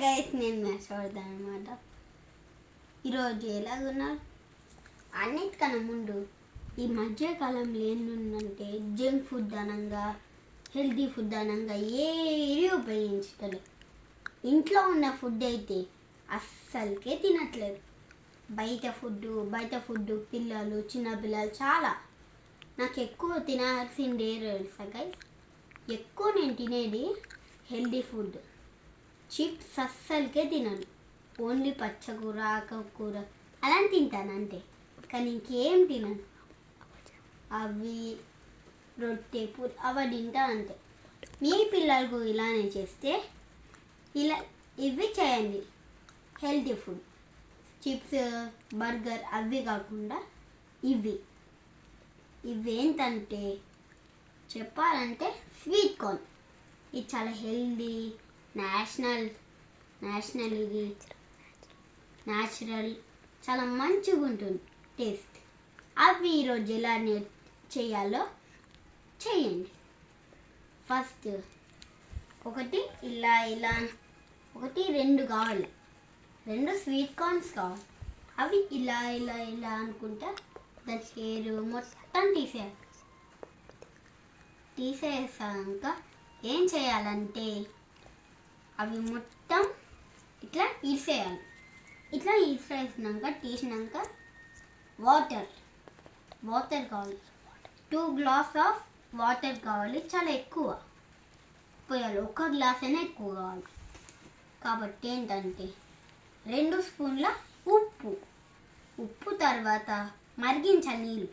Guys, నేను match ఆడతాను అనమాట. ఈరోజు ఎలాగున్నారు? అన్నిటికన్నా ముందు ఈ మధ్యకాలంలో ఏంటంటే జంక్ ఫుడ్ అనంగా హెల్తీ ఫుడ్ అనంగా ఏది ఉపయోగించలేదు. ఇంట్లో ఉన్న ఫుడ్ అయితే అస్సలకే తినట్లేదు. బయట ఫుడ్ పిల్లలు చిన్నపిల్లలు చాలా. నాకు ఎక్కువ తినాల్సిందే తెలుసా గైస్. ఎక్కువ నేను తినేది హెల్తీ ఫుడ్. చిప్స్ అస్సలకే తినను. ఓన్లీ పచ్చకూర ఆకుకూర అలా తింటాను అంతే, కానీ ఇంకేం తినను. అవి రొట్టె పూరి అవి తింటాను అంతే. మీ పిల్లలకు ఇలానే చేస్తే ఇవి చేయండి హెల్తీ ఫుడ్. చిప్స్ బర్గర్ అవి కాకుండా ఇవేంటంటే చెప్పాలంటే స్వీట్ కార్న్. ఇది చాలా హెల్దీ, నేషనల్ ఇది న్యాచురల్, చాలా మంచిగా ఉంటుంది టేస్ట్. అవి ఈరోజు ఎలా చేయాలో చేయండి. ఫస్ట్ రెండు కావాలి, 2 స్వీట్ కార్న్స్ కావాలి. అవి ఇలా అనుకుంటా దాని హెయిర్ మొత్తం తీసేసాక ఏం చేయాలంటే అవి మొత్తం ఇట్లా ఈసేయాలి. ఇట్లా తీసినాక వాటర్ కావాలి. 2 గ్లాస్ ఆఫ్ వాటర్ కావాలి. చాలా ఎక్కువ పోయాలి, 1 గ్లాస్ అయినా ఎక్కువ కావాలి. కాబట్టి ఏంటంటే 2 స్పూన్ల ఉప్పు తర్వాత మరిగించాలి. నీళ్ళు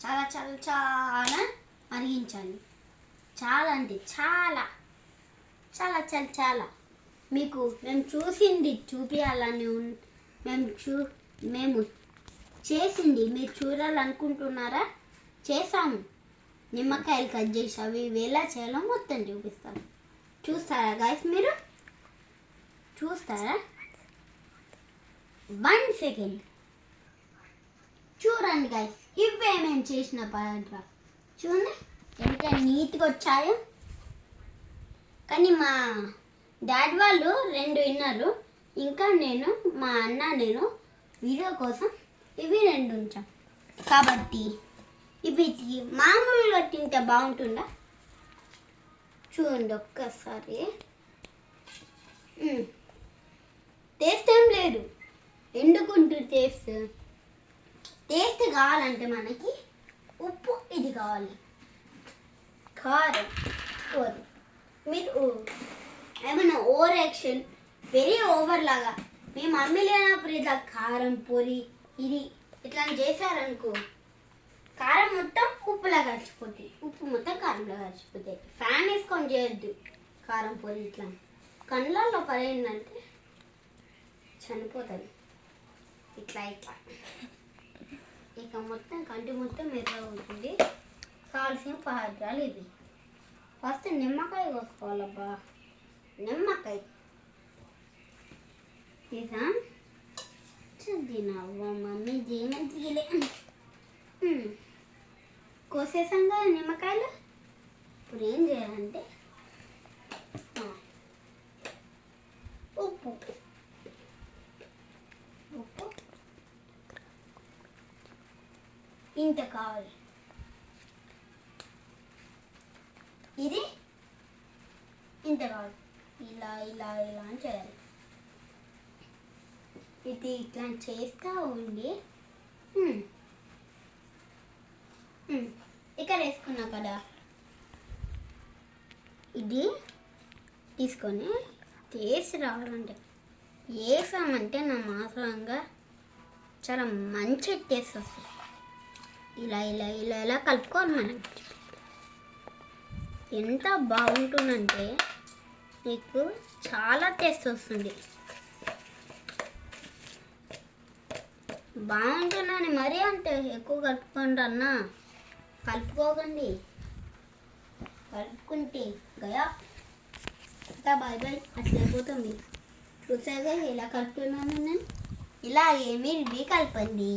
చాలా చాలా చాలా మరిగించాలి. చాలా అంటే చాలా చాలా చాలా చాలా మీకు మేము చూసింది చూపించాలని, మేము చేసింది మీరు చూడాలనుకుంటున్నారా? చేసాము. నిమ్మకాయలు కట్ చేసి అవి ఎలా చేయాలో మొత్తం చూపిస్తాము. చూస్తారా గాయస్? మీరు చూస్తారా? 1 సెకండ్ చూడండి గాయస్. ఇవేమేమి చేసిన పదార్థ చూడండి ఎంత నీట్గా వచ్చాయో. కానీ మా డాడీ వాళ్ళు 2 విన్నారు, ఇంకా మా అన్న నేను వీడియో కోసం ఇవి 2 ఉంచాం. కాబట్టి ఇవి మామూలుగా తింటే బాగుంటుందా? చూడండి ఒక్కసారి. టేస్ట్ ఏం లేదు. ఎందుకుంటుంది టేస్ట్ కావాలంటే మనకి ఉప్పు ఇది కావాలి, కారం. మీరు ఏమైనా ఓవర్ యాక్షన్ వెరీ ఓవర్ లాగా మీ మమ్మీ లేనప్పుడు ఇట్లా కారం పొడి ఇది ఇట్లా చేశారనుకో, కారం మొత్తం ఉప్పులా కలిసిపోతాయి, ఉప్పు మొత్తం కారంలో కలిసిపోతాయి. ఫ్యాన్ వేసుకొని చేయొద్దు. కారం పొడి ఇట్లా కళ్ళల్లో పడేందంటే చనిపోతుంది. ఇట్లా ఇక మొత్తం కంటి మొత్తం ఎర్రగా ఉంటుంది. కావాల్సిన పదార్థాలు ఇవి. ఫస్ట్ నిమ్మకాయ కోసుకోవాలబ్బా. నిమ్మకాయ తినవ్వ మమ్మీ జీలే కోసేసాం కదా నిమ్మకాయలు. ఇప్పుడు ఏం చేయాలంటే ఉప్పు ఇంత కావాలి. ఇది ఇంత కావాలి. ఇలా అని చేయాలి. ఇది ఇట్లా చేస్తూ ఉండి ఇక్కడ వేసుకున్నా కదా, ఇది తీసుకొని టేస్ట్ రావాలంటే వేసామంటే నా మాత్రంగా చాలా మంచి టేస్ట్ వస్తుంది. ఇలా కలుపుకోవాలి. మనం ఎంత బాగుంటుందంటే మీకు చాలా టేస్ట్ వస్తుంది. బాగుంటుందని మరీ అంటే ఎక్కువ కలుపుకుంటా కలుపుకోకండి. కలుపుకుంటే గయా బాయ్ అసలు అయిపోతుంది. చూసాగా ఇలా కలుపుతున్నాను నేను. ఇలాగే మీరు కలపండి.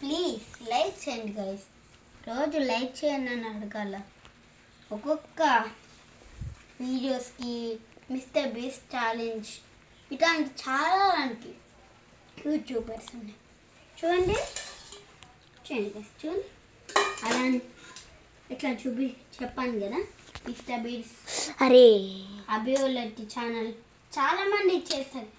ప్లీజ్ లైక్ చేయండి గైస్. రోజు లైక్ చేయండి అని అడగాల. ఒక్కొక్క వీడియోస్కి మిస్టర్ బీస్ట్ ఛాలెంజ్ ఇట్లాంటి చాలా యూట్యూబర్స్ ఉన్నాయి. చూడండి చూడండి అలా ఇట్లా చెప్పాను కదా ఇస్తా బీడ్స్ అరే అభియోలటి ఛానల్ చాలా మంది చేస్తారు.